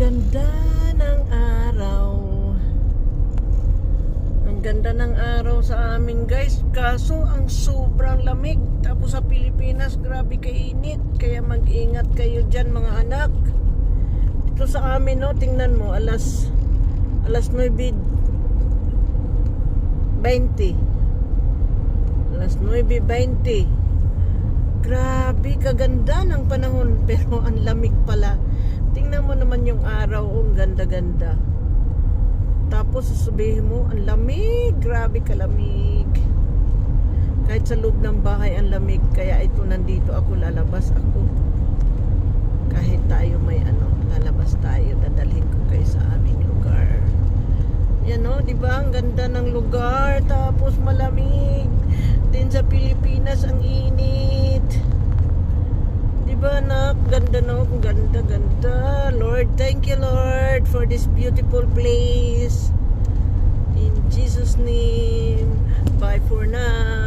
ganda ng araw. Ang ganda ng araw sa amin, guys. Kaso ang sobrang lamig. Tapos sa Pilipinas, grabe kainit. Kaya mag-ingat kayo dyan, mga anak. Dito sa amin, no, tingnan mo, alas 9:20. Alas 9:20. Grabe, kaganda ng panahon. Pero ang lamig pala. Tingnan mo naman yung araw. Ang ganda-ganda. Tapos sasabihin mo, ang lamig. Grabe kalamig. Kahit sa loob ng bahay ang lamig. Kaya ito, nandito ako, lalabas ako. Kahit tayo may lalabas tayo. Dadalhin ko kayo sa aming lugar. Yan o, diba? Ang ganda ng lugar. Tapos malamig. Din sa Pilipinas, ang init. Diba, anak? Ganda, no? Ganda, ganda. Lord, thank you, Lord, for this beautiful place. In Jesus' name. Bye for now.